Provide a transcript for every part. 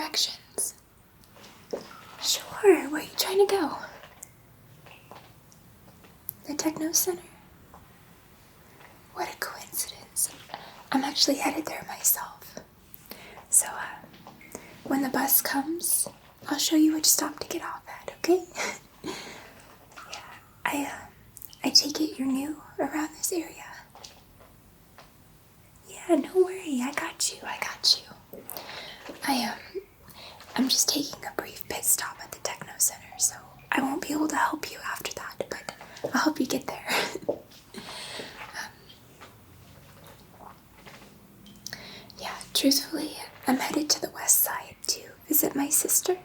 directions? Sure, where are you trying to go? The techno-center? What a coincidence. I'm actually headed there myself. So, when the bus comes, I'll show you which stop to get off at, okay? Yeah, I take it you're new around this area. Yeah, no worry, I got you. I'm just taking a brief pit stop at the techno center, so I won't be able to help you after that, but I'll help you get there. Yeah, truthfully, I'm headed to the west side to visit my sister.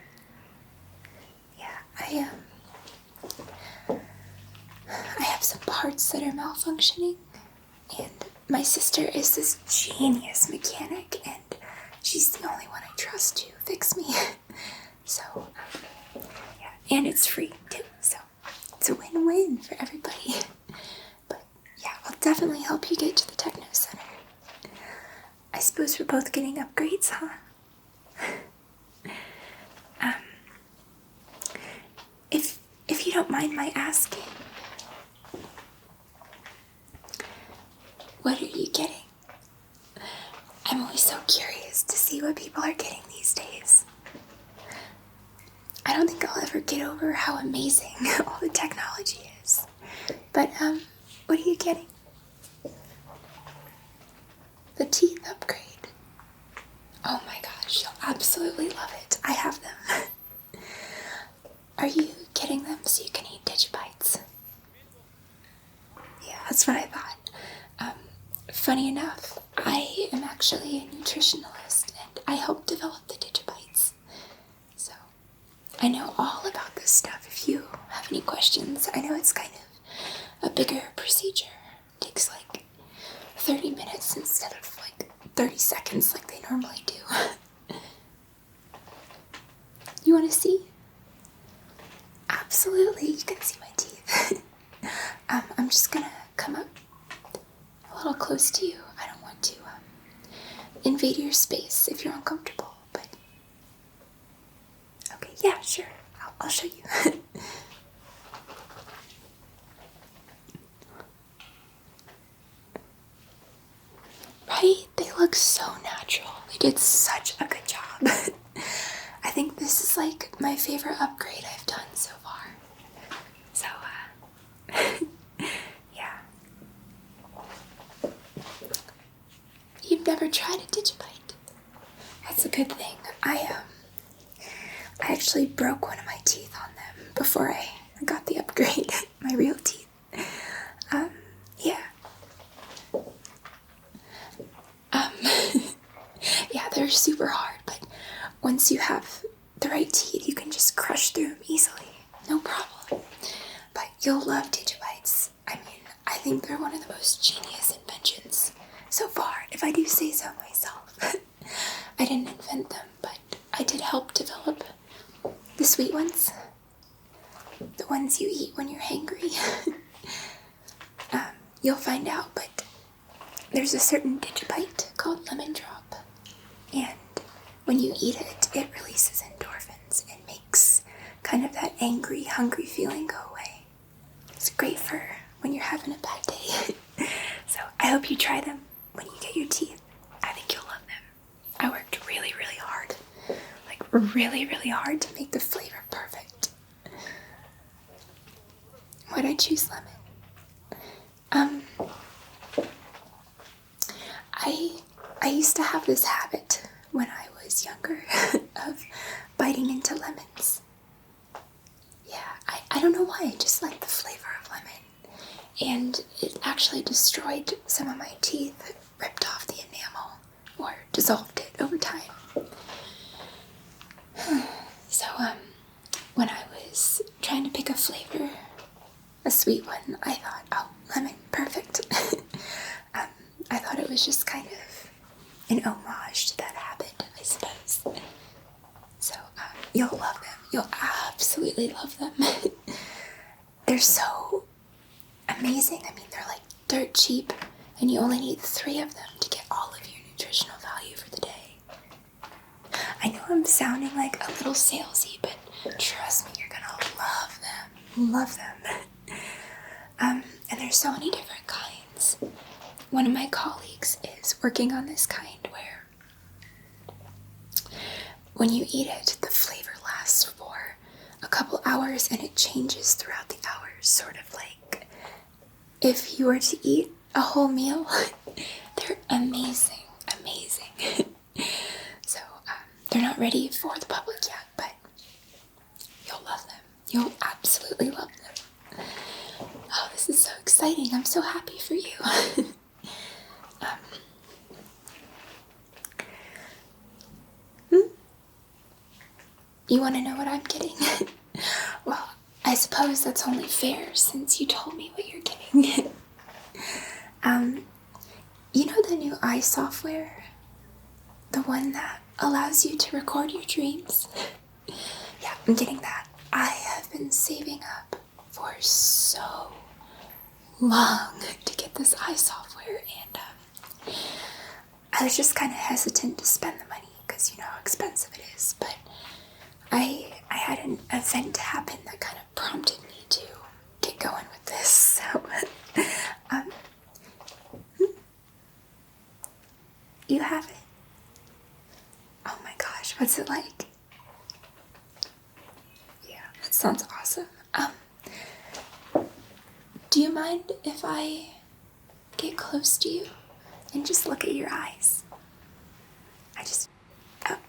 Yeah, I have some parts that are malfunctioning, and my sister is this genius mechanic, and she's the only one I trust to fix me. So, yeah, and it's free too, so it's a win-win for everybody. But yeah, I'll definitely help you get to the techno center. I suppose we're both getting upgrades, huh? If you don't mind my asking, what are you getting? I'm always so curious to see what people are getting these days. I don't think I'll ever get over how amazing all the technology is. But, what are you getting? The teeth upgrade. Oh my gosh, you'll absolutely love it. I have them. Are you getting them so you can eat digibites? Yeah, that's what I thought. Funny enough, I am actually a nutritionalist and I helped develop the digibites. So, I know all about this stuff. If you have any questions, I know it's kind of a bigger procedure. It takes like 30 minutes instead of like 30 seconds like they normally do. You want to see? Absolutely, you can see my teeth. I'm just gonna come up a little close to you. I don't want to invade your space if you're uncomfortable, but okay, yeah, sure. I'll show you. Right? They look so natural. They did such a good job. I think this is like my favorite upgrade I've done so far. So, yeah. You've never tried a digibite. That's a good thing. I actually broke one of my teeth on them before I got the upgrade. My real teeth. Yeah. Yeah, they're super hard, but once you have the right teeth, you can just crush through them easily. No problem. But you'll love digibites. I mean, I think they're one of the most genius inventions so far, if I do say so myself. I didn't invent them, but I did help develop the sweet ones. The ones you eat when you're hangry. You'll find out, but there's a certain digibite called Lemon Drop, and when you eat it, it releases endorphins and makes kind of that angry, hungry feeling go away. It's great for when you're having a bad day. So I hope you try them when you get your teeth. I think you'll love them. I worked really, really hard. Like really, really hard to make the flavor perfect. Why'd I choose lemon? I used to have this habit when I was younger of biting into lemons. Yeah, I don't know why, I just like the flavor of lemon. And it actually destroyed some of my teeth, ripped off the enamel, or dissolved it over time. So, when I was trying to pick a flavor, a sweet one, I thought, oh, lemon, perfect. I thought it was just kind of an homage to that habit, I suppose. So, you'll love them. You'll absolutely love them. They're so amazing. I mean, they're like dirt cheap, and you only need 3 of them to get all of your nutritional value for the day. I know I'm sounding like a little salesy, but trust me, you're gonna love them. Love them. And there's so many different kinds. One of my colleagues is working on this kind where when you eat it, the flavor lasts for a couple hours and it changes throughout the hours, sort of like if you were to eat a whole meal. They're amazing. So they're not ready for the public yet, but you'll love them. You'll absolutely love them. Oh, this is so exciting. I'm so happy for you. You want to know what I'm getting? Well, I suppose that's only fair since you told me what you're getting. You know the new eye software? The one that allows you to record your dreams? Yeah, I'm getting that. I have been saving up for so long to get this eye software, and I was just kind of hesitant to spend the money because you know how expensive it is, but I had an event happen that kind of prompted me to get going with this, so you have it? Oh my gosh, what's it like? Yeah, that sounds awesome. Do you mind if I get close to you and just look at your eyes? I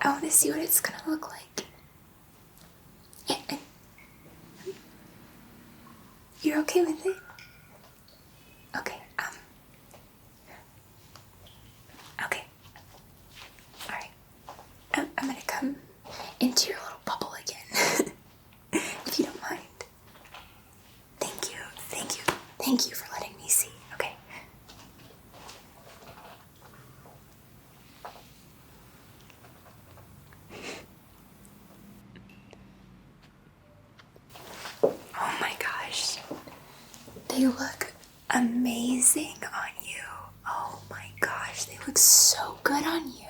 want to see what it's gonna look like. You're okay with it? Okay, okay. Alright. I'm gonna come into your little bubble again. If you don't mind. Thank you for letting me see, okay? Oh my gosh. They look amazing on you. Oh my gosh, they look so good on you.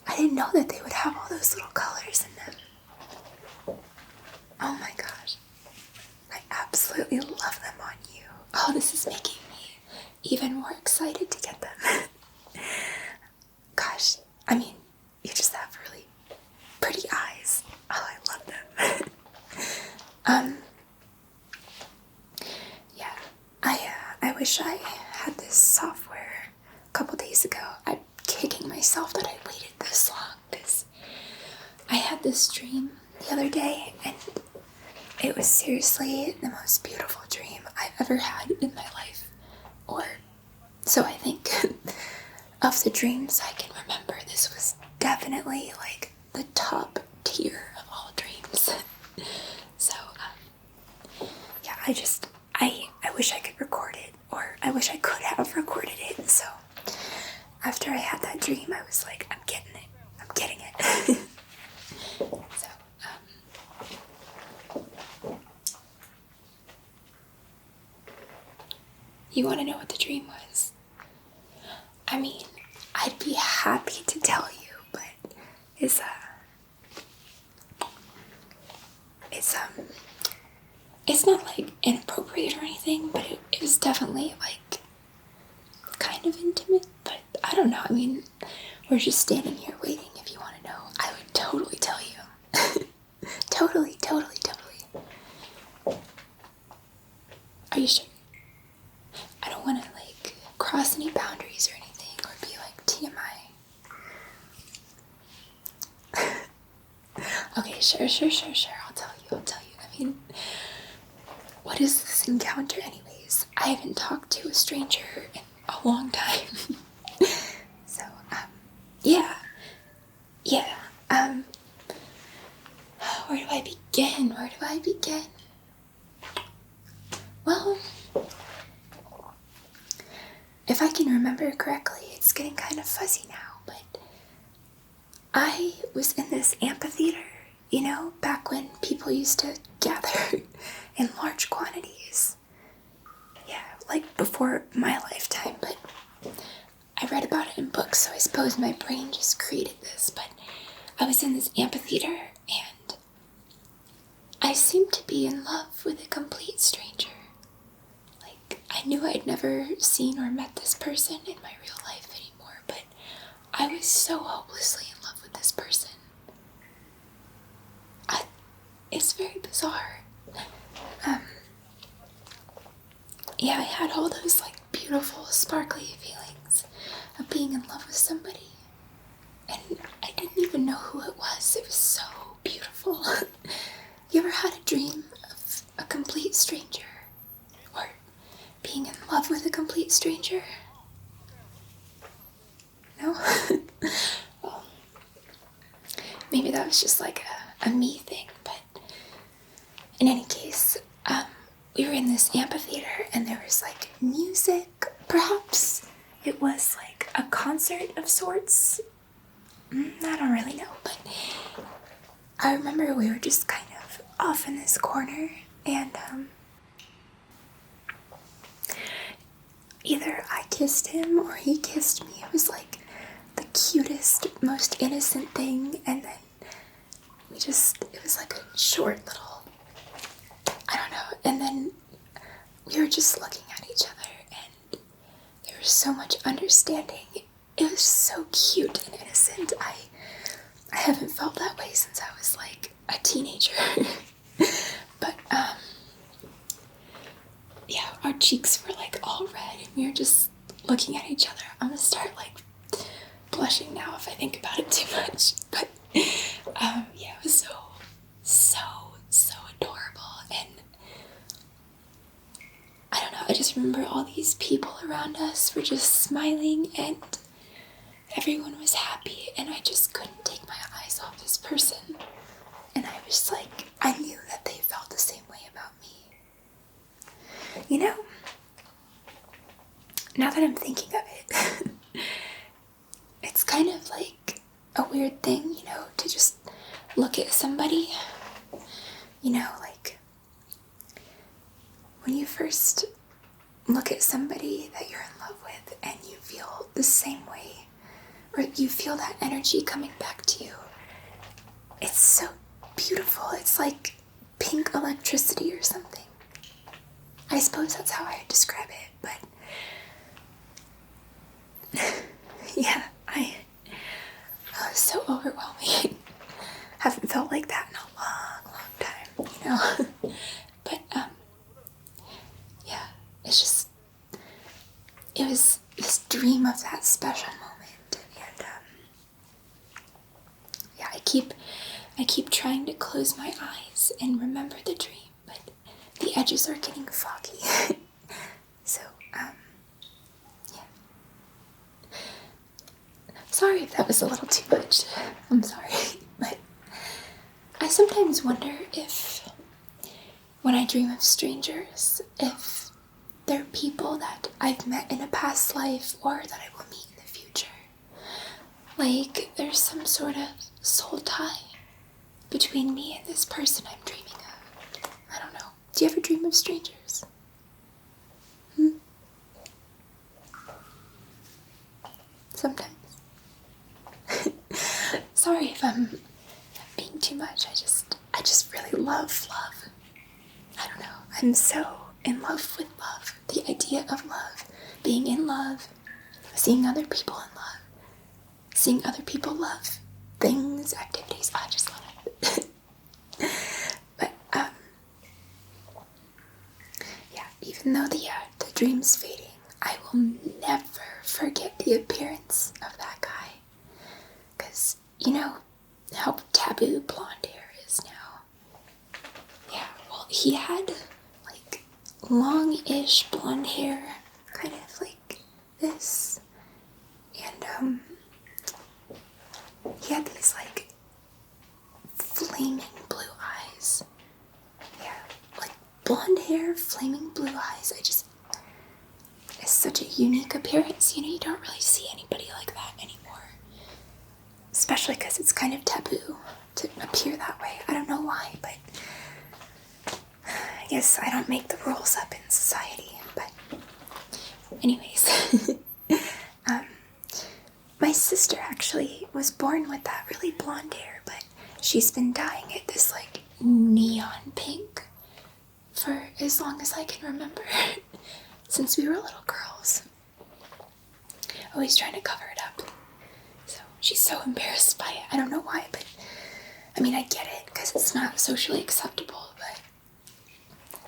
I didn't know that they would have all those little colors in them. Oh my gosh. I absolutely love them on you. Oh, this is making me even more excited to get them. Gosh, I mean, you just have really pretty eyes. Oh, I love them. Yeah, I wish I had this software a couple days ago. I'm kicking myself that I waited this long because I had this dream the other day and it was seriously the most beautiful dream I've ever had in my life. Or so I think. Of the dreams I can remember, this was definitely like the top tier of all dreams. So, yeah, I wish I could record it, or I wish I could have recorded it. So, after I had that dream, I was like, I'm getting it. So, you want to know what the dream was? I mean, I'd be happy to tell you, but it's not like inappropriate or anything, but it was definitely like kind of intimate, but I don't know. I mean, we're just standing here waiting. If you want to know, I would totally tell you. Totally. Are you sure? I don't want to like cross any boundaries or anything or be like TMI. Okay, sure. I'll tell you. I mean, what is this encounter anyways? I haven't talked to a stranger in a long time. So, yeah. Where do I begin? Well, if I can remember correctly, it's getting kind of fuzzy now, but I was in this amphitheater, you know, back when people used to gather in large quantities. Yeah, like before my lifetime, but I read about it in books, so I suppose my brain just created this, but I was in this amphitheater and I seemed to be in love with a complete stranger. Like, I knew I'd never seen or met this person in my real life anymore, but I was so hopelessly in love with this person. It's very bizarre. Yeah, I had all those, like, beautiful, sparkly feelings of being in love with somebody. And I didn't even know who it was. It was so beautiful. You ever had a dream of a complete stranger? Or being in love with a complete stranger? No? Well, maybe that was just like a me thing, but in any case, we were in this amphitheater and there was like music, perhaps. It was like a concert of sorts. I don't really know, but I remember we were just kind of off in this corner and either I kissed him or he kissed me. It was like the cutest, most innocent thing, and then it was like a short little, I don't know, and then we were just looking at each other and there was so much understanding. It was so cute and innocent. I haven't felt that way since I was like a teenager. But yeah, our cheeks were like all red and we were just looking at each other. I'm gonna start like blushing now if I think about it too much. But yeah, it was so adorable. And I don't know, I just remember all these people around us were just smiling and everyone was happy, and I just couldn't take my eyes off this person. And I was like, I knew that they felt the same way about me. You know, now that I'm thinking of it, it's kind of like a weird thing, you know, to just look at somebody. You know, like when you first look at somebody that you're in love with and you feel the same way, or you feel that energy coming back to you. It's so beautiful. It's like pink electricity or something. I suppose that's how I describe it, but yeah, it was so overwhelming. Haven't felt like that in a long time, you know. But yeah, it was this dream of that special moment. Yeah, I keep trying to close my eyes and remember the dream, but the edges are getting foggy. So, yeah. Sorry if that was a little too much. I'm sorry, but I sometimes wonder if, when I dream of strangers, if they're people that I've met in a past life or that I will meet in the future. Like, there's some sort of soul tie between me and this person I'm dreaming of. I don't know. Do you ever dream of strangers? Sometimes. Sorry if I'm being too much. I just really love love. I don't know. I'm so in love with love. The idea of love. Being in love. Seeing other people in love. Seeing other people love things, activities. I just love it. But, yeah, even though the dream's fading, I will never forget the appearance of that guy. Because, you know how taboo blonde hair is now? Yeah, well, he had, like, long-ish blonde hair, kind of like this. And, he had these, like, flaming blue eyes. Yeah, like, blonde hair, flaming blue eyes. It's such a unique appearance. You know, you don't really see anybody like that anymore. Especially because it's kind of taboo to appear that way. I don't know why, but I guess I don't make the rules up in society. But anyways, my sister actually was born with that really blonde hair, but she's been dyeing it this like neon pink for as long as I can remember, since we were little girls. Always trying to cover it up. So she's so embarrassed by it. I don't know why, but I mean, I get it because it's not socially acceptable, but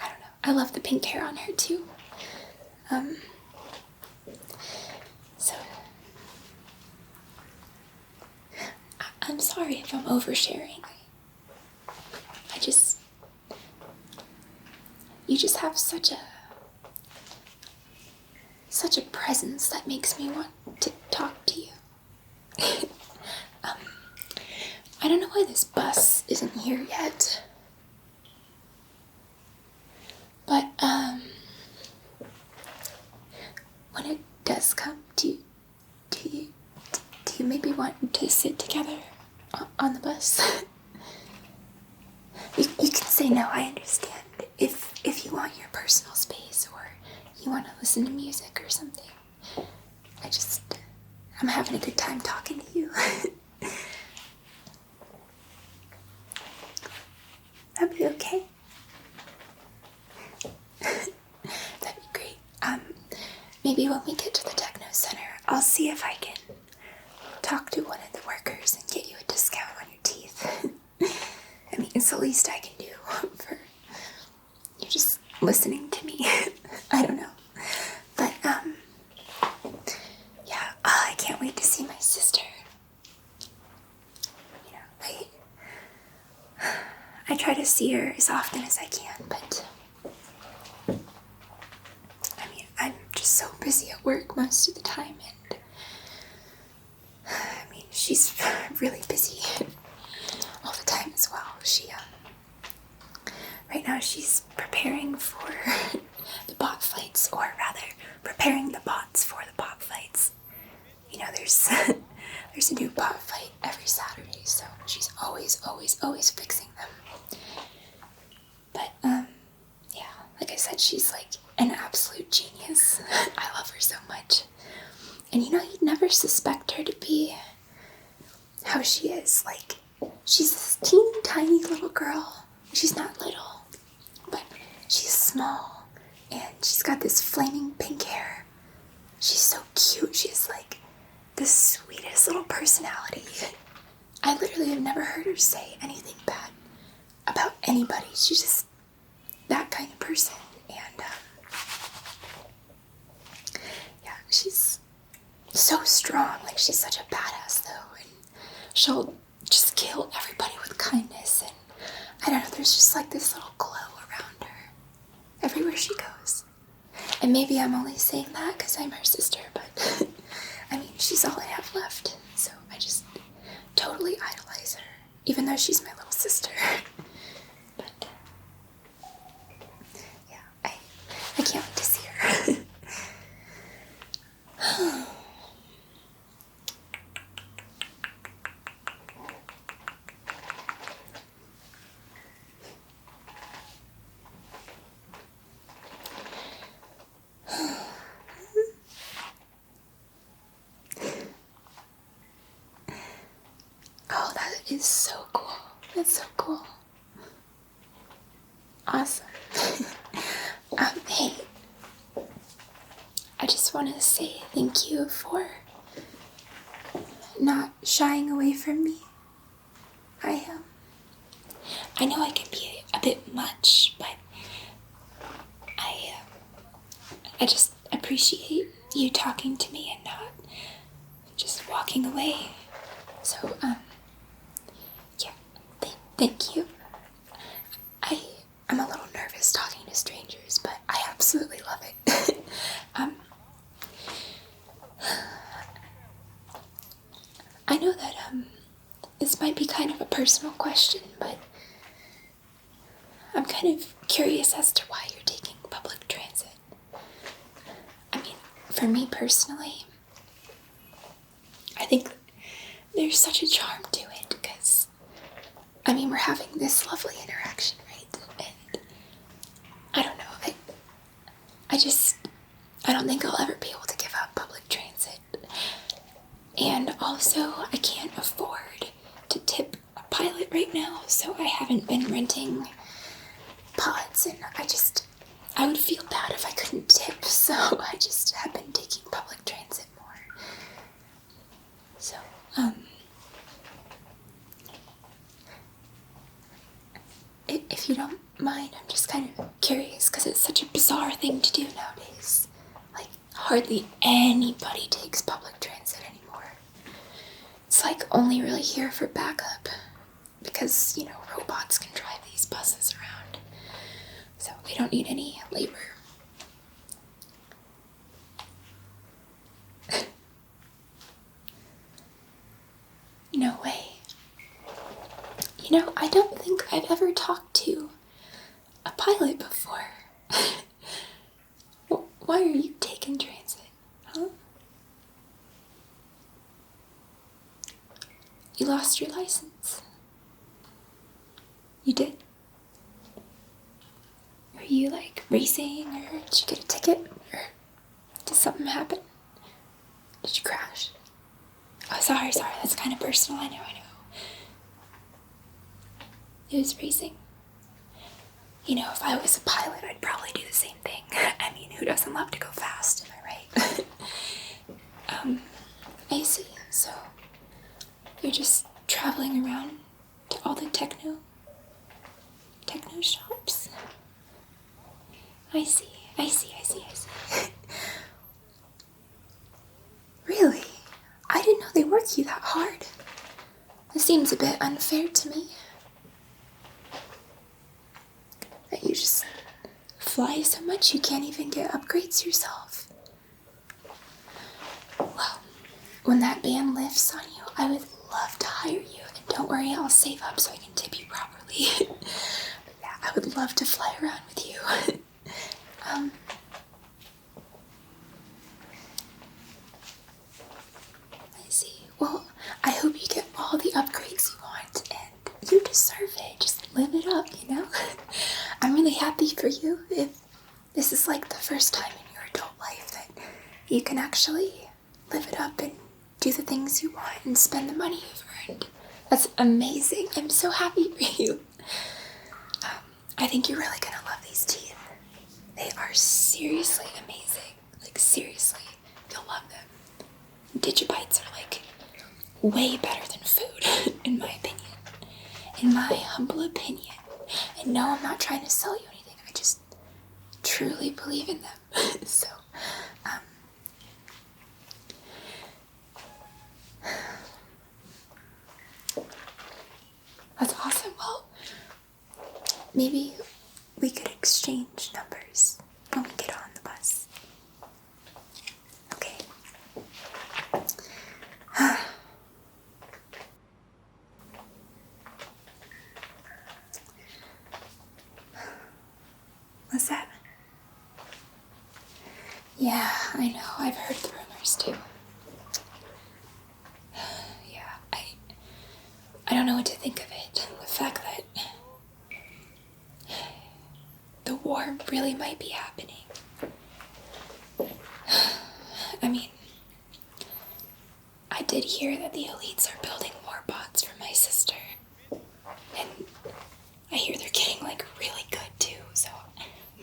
I don't know. I love the pink hair on her too. So I'm sorry if I'm oversharing. You just have such a presence that makes me want to talk to you. I don't know why this bus isn't here yet. But, when it does come, do you maybe want to sit together on the bus? You can say no, I understand. If you want your personal space or you want to listen to music or something. I'm having a good time talking to you. That'd be okay. That'd be great. Maybe when we get to the techno-center, I'll see if I can talk to one of the workers and get you a discount on your teeth. I mean, it's the least I can do for you just listening to me. I don't know. But, yeah, I can't wait to see my sister. You know, I try to see her as often as I can, but I mean, I'm just so busy at work most of the time, and I mean, she's really busy all the time as well. Right now she's preparing for the bot fights, or rather, preparing the bots for the bot fights. You know, there's a new bot fight every Saturday, so she's always fixing them. But, yeah, like I said, she's like an absolute genius. I love her so much. And you know, you'd never suspect her to be how she is. Like, she's this teeny tiny little girl. She's not little, but she's small, and she's got this flaming pink hair. She's so cute. She's like the sweetest little personality. I literally have never heard her say anything bad about anybody. She's just that kind of person. And, yeah, she's so strong. Like, she's such a badass, though, and she'll just kill everybody with kindness, and I don't know, there's just like this little glow around her everywhere she goes. And maybe I'm only saying that because I'm her sister, but I mean, she's all I have left, so I just totally idolize her, even though she's my little sister. But yeah, I can't wait to see her. Oh, that is so cool. That's so cool. Awesome. Hey, I just want to say thank you for not shying away from me. I know I can be a bit much, but I just appreciate you talking to me and not just walking away. So, yeah, thank you. I'm a little nervous talking to strangers, but I absolutely love it. I know that, this might be kind of a personal question, but I'm kind of curious as to why you're taking public transit. I mean, for me personally, I think there's such a charm to it, because, I mean, we're having this lovely interaction, right? And I don't know, I don't think I'll ever be able to give up public transit. And also, I can't afford to tip a pilot right now, so I haven't been renting pods, and I would feel bad if I couldn't tip, so I just have been taking public transit more. So, if you don't mind, I'm just kind of curious, because it's such a bizarre thing to do nowadays. Like, hardly anybody takes public transit anymore. It's like only really here for backup, because, robots can drive these buses around. So we don't need any labor. No way. I don't think I've ever talked to a pilot before. Why are you taking transit, huh? You lost your license. You did? Are you, racing, or did you get a ticket, or did something happen? Did you crash? Oh, sorry, that's kind of personal, I know. It was racing. If I was a pilot, I'd probably do the same thing. I mean, who doesn't love to go fast, am I right? I see. So, you're just traveling around to all the techno shops? I see. Really? I didn't know they work you that hard. This seems a bit unfair to me. That you just fly so much you can't even get upgrades yourself. Well, when that ban lifts on you, I would love to hire you. And don't worry, I'll save up so I can tip you properly. But yeah, I would love to fly around with you. I see. Well, I hope you get all the upgrades you want, and you deserve it. Just live it up, I'm really happy for you if this is the first time in your adult life that you can actually live it up and do the things you want and spend the money you've earned. That's amazing. I'm so happy for you. I think you're really gonna love these teeth. They are seriously amazing. Seriously, you'll love them. Digibites are way better than food, in my opinion. In my humble opinion. And no, I'm not trying to sell you anything. I just truly believe in them. So, that's awesome. Well, maybe we could exchange numbers when we get on the bus. Okay. What's that? Yeah, I know. I've heard the rumors too. Yeah, I don't know what to think of it. The fact that the war really might be happening. I mean, I did hear that the elites are building war bots for my sister. And I hear they're getting really good too, so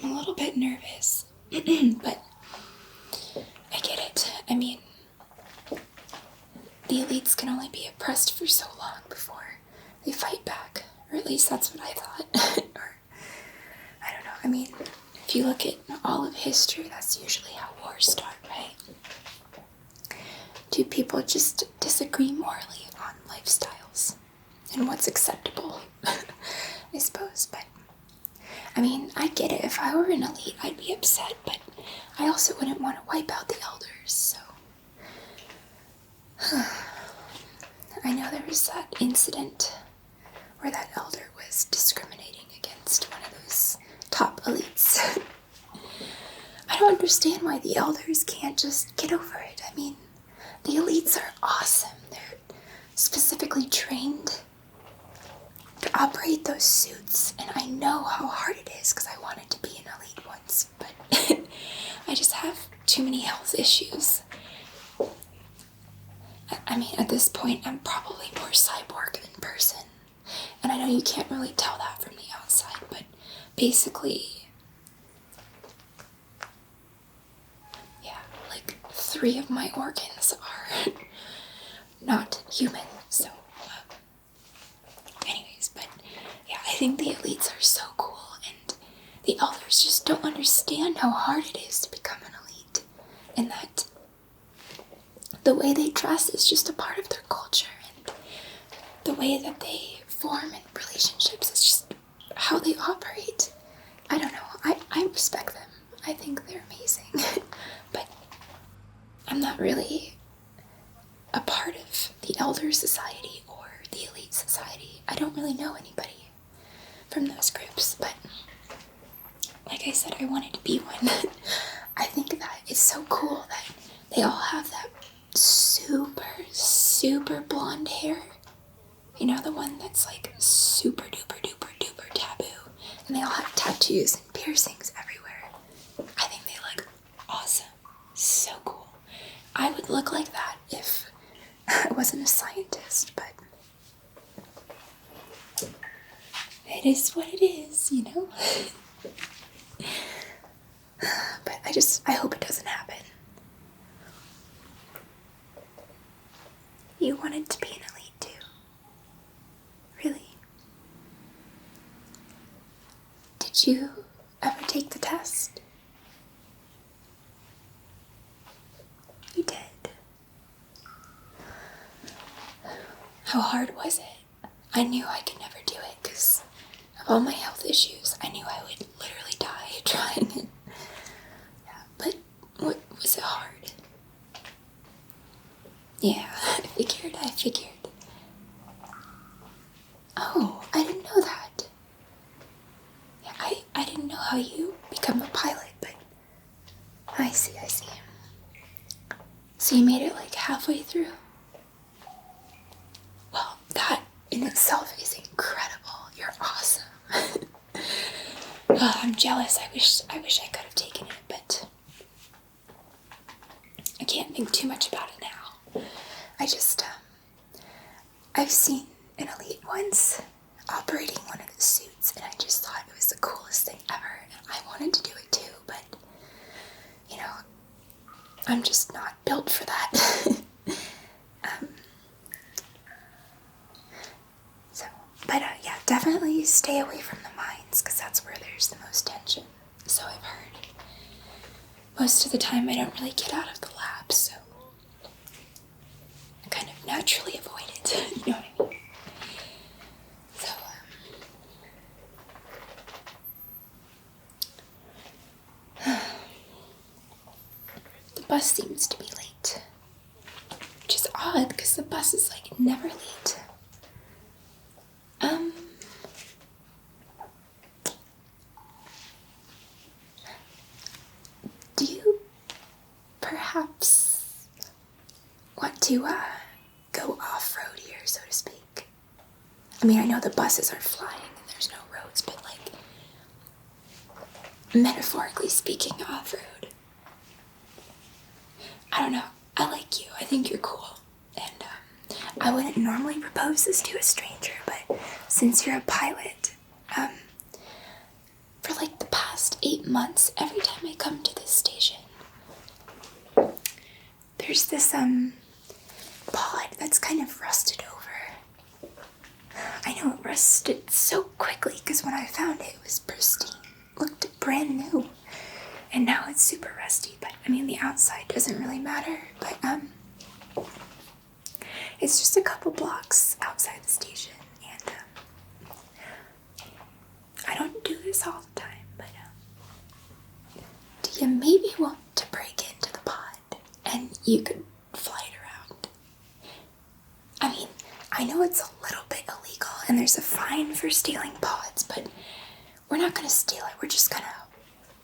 I'm a little bit nervous. But I get it. I mean, the elites can only be oppressed for so long before they fight back. Or at least that's what I thought. Or, I don't know. I mean, if you look at all of history, that's usually how wars start, right? Two people just disagree morally on lifestyles and what's acceptable, I suppose. But, I mean, I get it. If I were an elite, I'd be upset, but I also wouldn't want to wipe out the elders, so. I know there was that incident where that elder was discriminating against one of those top elites. I don't understand why the elders can't just get over it. I mean, the elites are awesome. They're specifically trained to operate those suits, and I know how hard it is because I wanted to be an elite once, but I just have too many health issues. I mean, at this point, I'm probably more cyborg than person. And I know you can't really tell that from the outside, but basically, yeah, like 3 of my organs are not human, so, anyways, but yeah, I think the elites are so cool, and the elders just don't understand how hard it is to become an elite, and that the way they dress is just a part of their culture, and the way that they form in relationships is just how they operate. I don't know, I respect them. I think they're amazing, but I'm not really a part of the elder society or the elite society. I don't really know anybody from those groups, but like I said, I wanted to be one. I think that it's so cool that they all have that super blonde hair. You know, the one that's like super duper taboo. And they all have tattoos and piercings everywhere. I think they look awesome. So cool. I would look like that if I wasn't a scientist, but it is what it is, you know? But I hope it doesn't happen. You wanted to be an elite too. Really? Did you ever take the test? You did. How hard was it? I knew I could never do it because of all my health issues. I knew I would literally die trying it. Yeah, but what was it hard? Yeah, I figured. Oh, I didn't know that. Yeah, I didn't know how you become a pilot, but I see. So you made it like halfway through. Well, that in itself is incredible. You're awesome. Oh, I'm jealous. I wish I could have taken it, but I can't think too much about it now. I've seen an elite once operating one of the suits, and I just thought it was the coolest thing ever, and I wanted to do it too, but, you know, I'm just not built for that. Yeah, definitely stay away from the mines, because that's where there's the most tension, so I've heard. Most of the time I don't really get out of the lab, so I kind of naturally avoid it, you know what I mean? So, the bus seems to be late, which is odd, because the bus is, like, never late. Do you perhaps want to go off-road here, so to speak? I mean, I know the buses are flying and there's no roads, but like, metaphorically speaking, off-road. I don't know. I like you. I think you're cool. And I wouldn't normally propose this to a stranger, but since you're a pilot, for like the past 8 months, every time I come to this station, there's this pod that's kind of rusted over. I know it rusted so quickly because when I found it, it was pristine. Looked brand new. And now it's super rusty, but I mean the outside doesn't really matter, but it's just a couple blocks outside the station, and I don't do this all the time, but do you maybe want to break into the pod and you could fly it around? I mean, I know it's a little bit illegal and there's a fine for stealing pods, but we're not gonna steal it, we're just gonna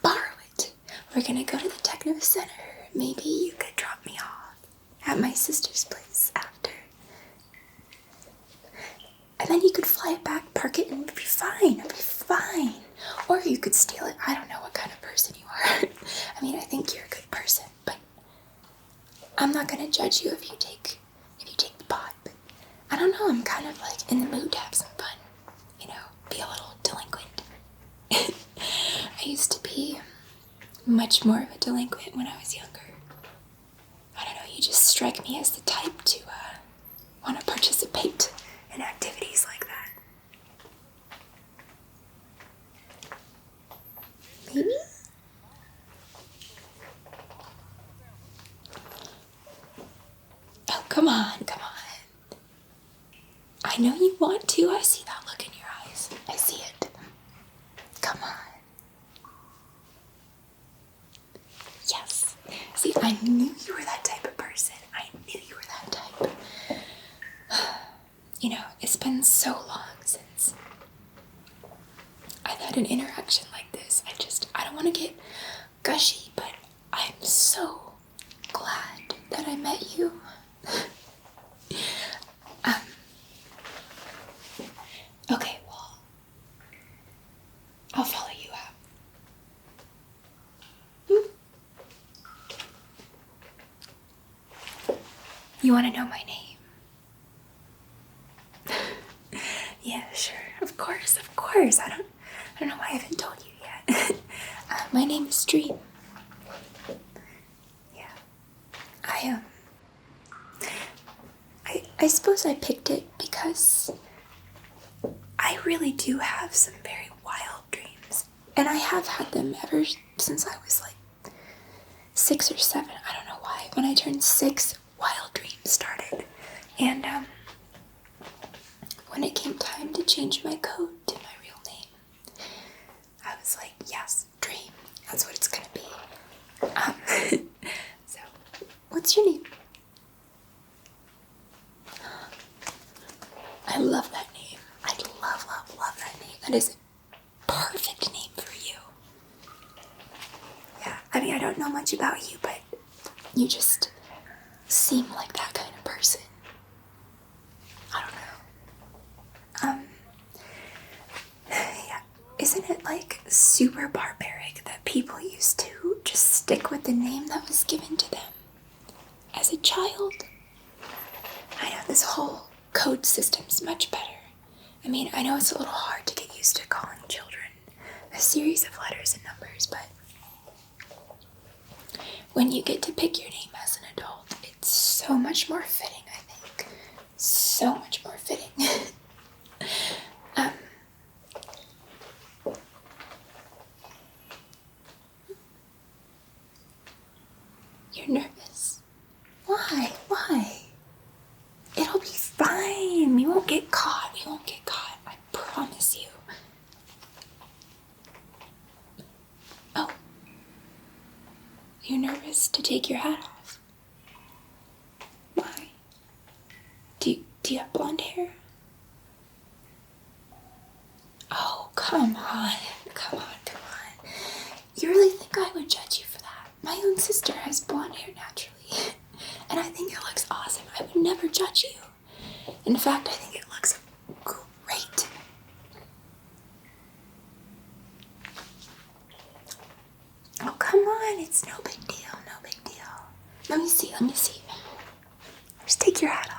borrow it. We're gonna go to the techno-center. Maybe you could drop me off at my sister's place after. And then you could fly it back, park it, and it'd be fine. It'd be fine. Or you could steal it. I don't know what kind of person you are. I mean, I think you're a good person, but I'm not gonna judge you if you take I don't know, I'm kind of like in the mood to have some fun, you know, be a little delinquent. I used to be much more of a delinquent when I was younger. I don't know, you just strike me as the type to want to participate in activities like that. Maybe? Oh, come on, come on. I know you want to. I see that look in your eyes. I see it. Come on. Yes. See, I knew you were that type of person. I knew you were that type. You know, it's been so long since I've had an interaction like this. I don't want to get gushy, but I'm so glad that I met you. Okay, well, I'll follow you out. You want to know my name? Yeah, sure. Of course. I don't know why I haven't told you yet. My name is Dream. Yeah. I suppose I picked it because I really do have some very wild dreams. And I have had them ever since I was like 6 or 7. I don't know why. When I turned 6, wild dreams started. And when it came time to change my code to my real name, I was like, yes, Dream. That's what it's gonna be. So, what's your name? I love that name. I love that name. That is a perfect name for you. Yeah, I mean, I don't know much about you, but you just seem like that kind of person. I don't know. Yeah, isn't it like super barbaric that people used to just stick with the name that was given to them as a child? I know this whole code system's much better. I mean, I know it's a little hard to get used to calling children a series of letters and numbers, but when you get to pick your name as an adult, it's so much more fitting, I think. So much more fitting. You're nervous? Why? It'll be fine. We won't get caught. I promise you. Oh. You're nervous to take your hat off? Why? Do you have blonde hair? Oh, come on. You really think I would judge you for that? My own sister has blonde hair naturally, and I think it looks awesome. I would never judge you. In fact, I think it looks great. Oh, come on. It's no big deal. Let me see. Just take your hat off.